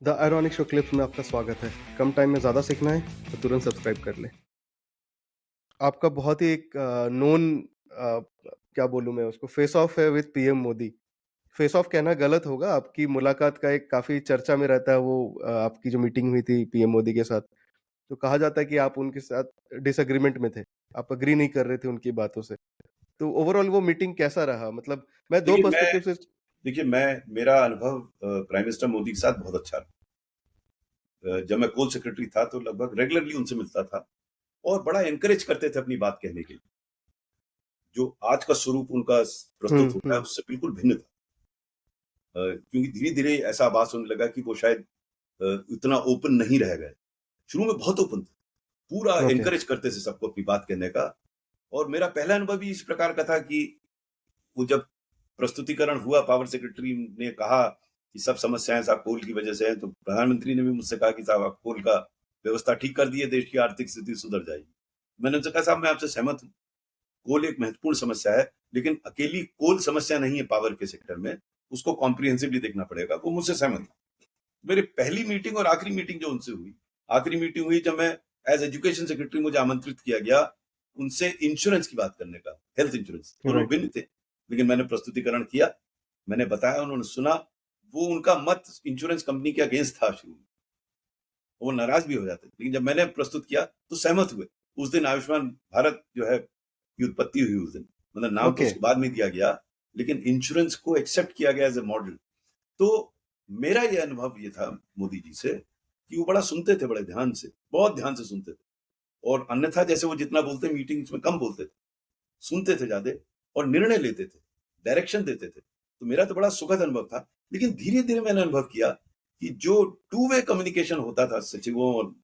The ironic show clips में आपका स्वागत है। कम टाइम में ज़्यादा सीखना है तो तुरंत सब्सक्राइब कर लें। आपका बहुत ही एक नोन क्या बोलूँ मैं उसको फेस ऑफ है with PM Modi. Face of कहना गलत होगा, आपकी मुलाकात का एक काफ़ी चर्चा में रहता है वो आपकी जो मीटिंग हुई थी पीएम मोदी के साथ। तो कहा जाता है कि आप उनके साथ डिसएग्रीमेंट में थे। आप एग्री नहीं कर रहे थे उनकी बातों से। तो ओवरऑल वो मीटिंग कैसा रहा? मतलब मैं 2 देखिए मैं पर्सपेक्टिव से देखिए मैं मेरा अनुभव प्राइम मिनिस्टर मोदी के साथ बहुत अच्छा रहा। जब मैं कोल सेक्रेटरी था तो लगभग रेगुलरली उनसे मिलता था और बड़ा एनकरेज करते थे अपनी बात कहने के लिए। जो आज का स्वरूप उनका प्रस्तुत होता है हुँ। उससे बिल्कुल भिन्न था। क्योंकि धीरे-धीरे ऐसा आभास होने लगा कि वो शायद इतना ओपन नहीं रह गए। शुरू में बहुत ओपन थे। पूरा ओके। एनकरेज करते थे सबको अपनी बात कहने का। और मेरा पहला अनुभव भी इस प्रकार का था कि वो जब प्रस्तुतिकरण हुआ, पावर सेक्रेटरी ने कहा कि सब समस्याएं साहब कोल की वजह से हैं, तो प्रधानमंत्री ने भी मुझसे कहा कि साहब आप कोल का व्यवस्था ठीक कर दिए, देश की आर्थिक स्थिति सुधर जाएगी। मैंने उनसे कहा साहब मैं आपसे सहमत हूँ, कोल एक महत्वपूर्ण समस्या है, लेकिन अकेली कोल समस्या नहीं है पावर के सेक्टर में, उसको कॉम्प्रिहेंसिवली देखना पड़ेगा। वो मुझसे सहमत है। मेरी पहली मीटिंग और आखिरी मीटिंग जो उनसे हुई, आखिरी मीटिंग हुई जब मैं एज एजुकेशन सेक्रेटरी मुझे आमंत्रित किया गया उनसे इंश्योरेंस की बात करने का, हेल्थ इंश्योरेंस। दोनों राइट। भिन्न थे, लेकिन मैंने प्रस्तुतिकरण किया, मैंने बताया, उन्होंने सुना। वो उनका मत इंश्योरेंस कंपनी के अगेंस्ट था शुरू में, वो नाराज भी हो जाते थे, लेकिन जब मैंने प्रस्तुत किया तो सहमत हुए। उस दिन आयुष्मान भारत जो है की उत्पत्ति हुई उस दिन, मतलब नाम तो ओके। उसके बाद में दिया गया, लेकिन इंश्योरेंस को एक्सेप्ट किया गया एज ए मॉडल। तो मेरा ये अनुभव ये था मोदी जी से कि वो बड़ा सुनते थे, बड़े ध्यान से, बहुत ध्यान से सुनते थे। और अन्यथा जैसे वो जितना बोलते मीटिंग्स में कम बोलते थे, सुनते थे ज्यादा और निर्णय लेते थे, डायरेक्शन देते थे। तो मेरा तो बड़ा सुखद अनुभव था। लेकिन धीरे धीरे मैंने अनुभव किया कि जो टू वे कम्युनिकेशन होता था सचिवों और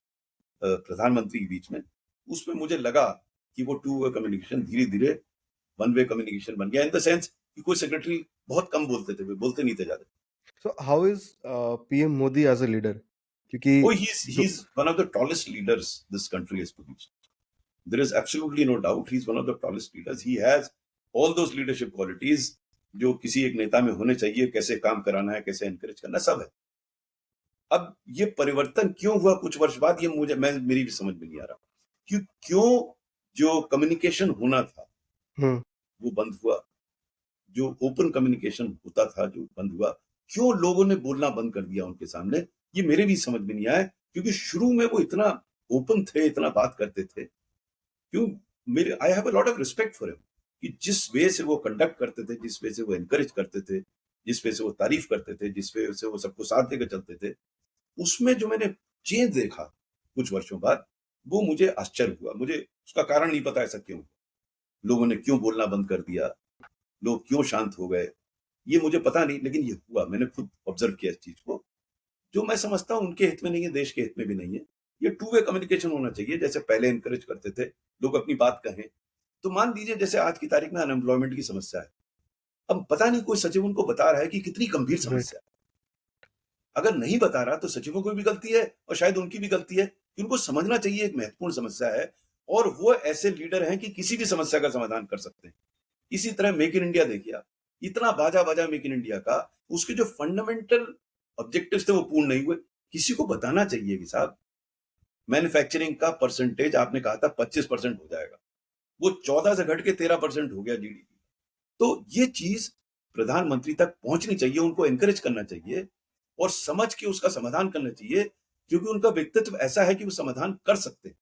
प्रधानमंत्री के बीच में, उसमें मुझे लगा कि वो टू वे कम्युनिकेशन धीरे धीरे वन वे कम्युनिकेशन बन गया, इन द सेंस कि कोई सेक्रेटरी बहुत कम बोलते थे, वे बोलते नहीं थे ज्यादा। So how is PM Modi as a leader? क्योंकि Oh, he's दो one of the tallest leaders this country has produced. There is absolutely no doubt. He's one of the tallest leaders. He has all those leadership qualities जो किसी एक नेता में होने चाहिए। कैसे काम कराना है, कैसे एनकरेज करना, सब है। अब ये परिवर्तन क्यों हुआ कुछ वर्ष बाद, ये मेरी भी समझ में नहीं आ रहा कि क्यों जो कम्युनिकेशन होना था हुँ। वो बंद हुआ। जो ओपन कम्युनिकेशन होता था जो बंद हुआ, क्यों लोगों ने बोलना बंद कर दिया उनके सामने, ये मेरे भी समझ में नहीं आया। क्योंकि शुरू में वो इतना ओपन थे, इतना बात करते थे। क्यों? मेरे I have a lot of respect for him कि जिस वे से वो कंडक्ट करते थे, जिस वे से वो एनकरेज करते थे, जिस वे से वो तारीफ करते थे, जिस वे से वो सबको साथ लेकर चलते थे, उसमें जो मैंने चेंज देखा कुछ वर्षों बाद, वो मुझे आश्चर्य हुआ। मुझे उसका कारण नहीं पता ऐसा क्यों? लोगों ने क्यों बोलना बंद कर दिया? लोग क्यों शांत हो गए? ये मुझे पता नहीं, लेकिन ये हुआ। मैंने खुद ऑब्जर्व किया इस चीज़ को, जो मैं समझता हूँ उनके हित में नहीं है, देश के हित में भी नहीं है। ये टू वे कम्युनिकेशन होना चाहिए, जैसे पहले एनकरेज करते थे, लोग अपनी बात कहें। तो मान लीजिए जैसे आज की तारीख में अनएम्प्लॉयमेंट की समस्या है। अब पता नहीं कोई सचिव उनको बता रहा है कि कितनी गंभीर राइट। समस्या है। अगर नहीं बता रहा तो सचिवों की भी गलती है और शायद उनकी भी गलती है कि उनको समझना चाहिए एक महत्वपूर्ण समस्या है और वो ऐसे लीडर हैं कि किसी भी समस्या का समाधान कर सकते हैं। इसी तरह मेक इन इंडिया देखिए आप, इतना बाजा-बाजा मेक इन इंडिया का, उसके जो फंडामेंटल ऑब्जेक्टिव्स थे वो पूर्ण नहीं हुए। किसी को बताना चाहिए कि साहब मैन्युफैक्चरिंग का परसेंटेज आपने कहा था 25% हो जाएगा। वो 14 से घट के 13% हो गया जीडीपी। तो ये चीज़ प्रधानमंत्री तक पहुँचनी चाहिए, उनको एनकरेज करना चाहिए और समझ के उसका समाधान करना चाहिए, क्योंकि उनका व्यक्तित्व ऐसा है कि वो समाधान कर सकते हैं।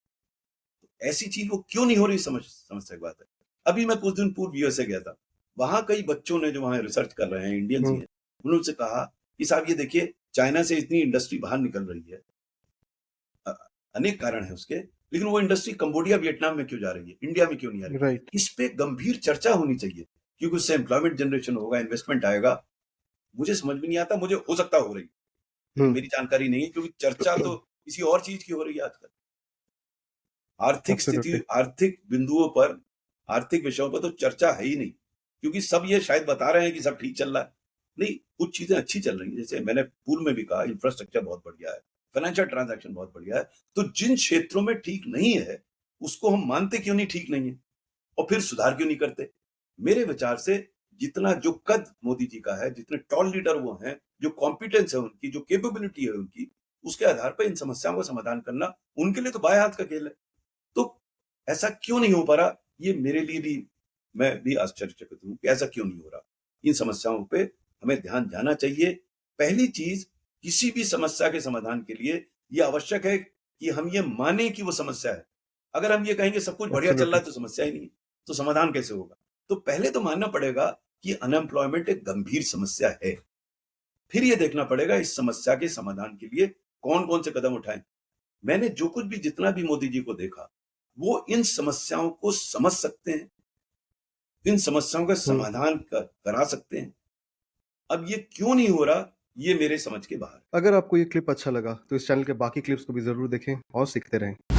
ऐसी चीज़ वो क्यों नहीं हो रही, समस्या की बात है। अभी मैं कुछ दिन पूर्व यूएसए गया था। वहाँ कई बच्चों ने जो वहाँ रिसर्च कर रहे हैं, इंडियंस ही हुँ। हैं, उन्होंने मुझसे कहा कि साहब ये देखिए चाइना से इतनी इंडस्ट्री बाहर निकल रही है। अ, अनेक कारण है उसके, लेकिन वो इंडस्ट्री कंबोडिया, वियतनाम में क्यों जा रही है? इंडिया में क्यों नहीं आ रही? राइट। इस पे गंभीर चर्चा होनी चाहिए, क्योंकि उससे एम्प्लॉयमेंट जनरेशन होगा, इन्वेस्टमेंट आएगा। मुझे समझ में नहीं आता, मुझे हो सकता हो रही, लेकिन हुँ। मेरी जानकारी नहीं है, क्योंकि चर्चा तो किसी और चीज़ की हो रही है आजकल। आर्थिक स्थिति, एब्सोल्युटली। आर्थिक बिंदुओं पर, आर्थिक विषयों पर तो चर्चा है ही नहीं, क्योंकि सब ये शायद बता रहे हैं कि सब ठीक चल रहा है। नहीं, कुछ चीज़ें अच्छी चल रही हैं, जैसे मैंने पूर्व में भी कहा इंफ्रास्ट्रक्चर बहुत बढ़िया है, फाइनेंशियल ट्रांज़ैक्शन बहुत बढ़िया है। तो जिन क्षेत्रों में ठीक नहीं है, उसको हम मानते क्यों नहीं ठीक नहीं है और फिर सुधार क्यों नहीं करते? मेरे विचार से जितना जो कद मोदी जी का है, जितने टॉल लीडर वो हैं, जो कॉम्पिटेंस है उनकी, जो कैपेबिलिटी है उनकी, उसके आधार पर इन समस्याओं का समाधान करना उनके लिए तो बाएँ हाथ का खेल है। तो ऐसा क्यों नहीं हो पा रहा? ये मेरे लिए भी, मैं भी आश्चर्यचकित हूँ कि ऐसा क्यों नहीं हो रहा? इन समस्याओं पे हमें ध्यान जाना चाहिए। पहली चीज़, किसी भी समस्या के समाधान के लिए ये आवश्यक है कि हम ये मानें कि वो समस्या है। अगर हम ये कहेंगे सब कुछ बढ़िया चल रहा एब्सोल्युटली। है तो समस्या ही नहीं है, तो समाधान कैसे होगा? तो पहले तो मानना पड़ेगा कि अनएम्प्लॉयमेंट एक गंभीर समस्या है। फिर ये देखना पड़ेगा इस समस्या के समाधान के लिए कौन-कौन से कदम उठाएँ। मैंने जो कुछ भी जितना भी मोदी जी को देखा, वो इन समस्याओं को समझ सकते हैं, इन समस्याओं का हुँ। समाधान करा सकते हैं। अब ये क्यों नहीं हो रहा, ये मेरे समझ के बाहर है। अगर आपको ये क्लिप अच्छा लगा, तो इस चैनल के बाकी क्लिप्स को भी ज़रूर देखें और सीखते रहें।